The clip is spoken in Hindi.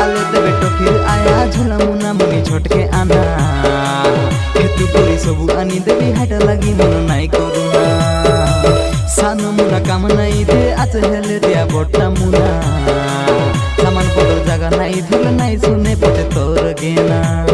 आले देवे टोखिर आया झोला मुना मनी छोटके आना हेतु कोई सबु आनी देवी हाट लगी मन नाई करुना सानो मुना काम नाई दे आज हेले दिया बोटा मुना सामान पड़ो जगह नाई धुल नाई सुने पचे तोर गेना।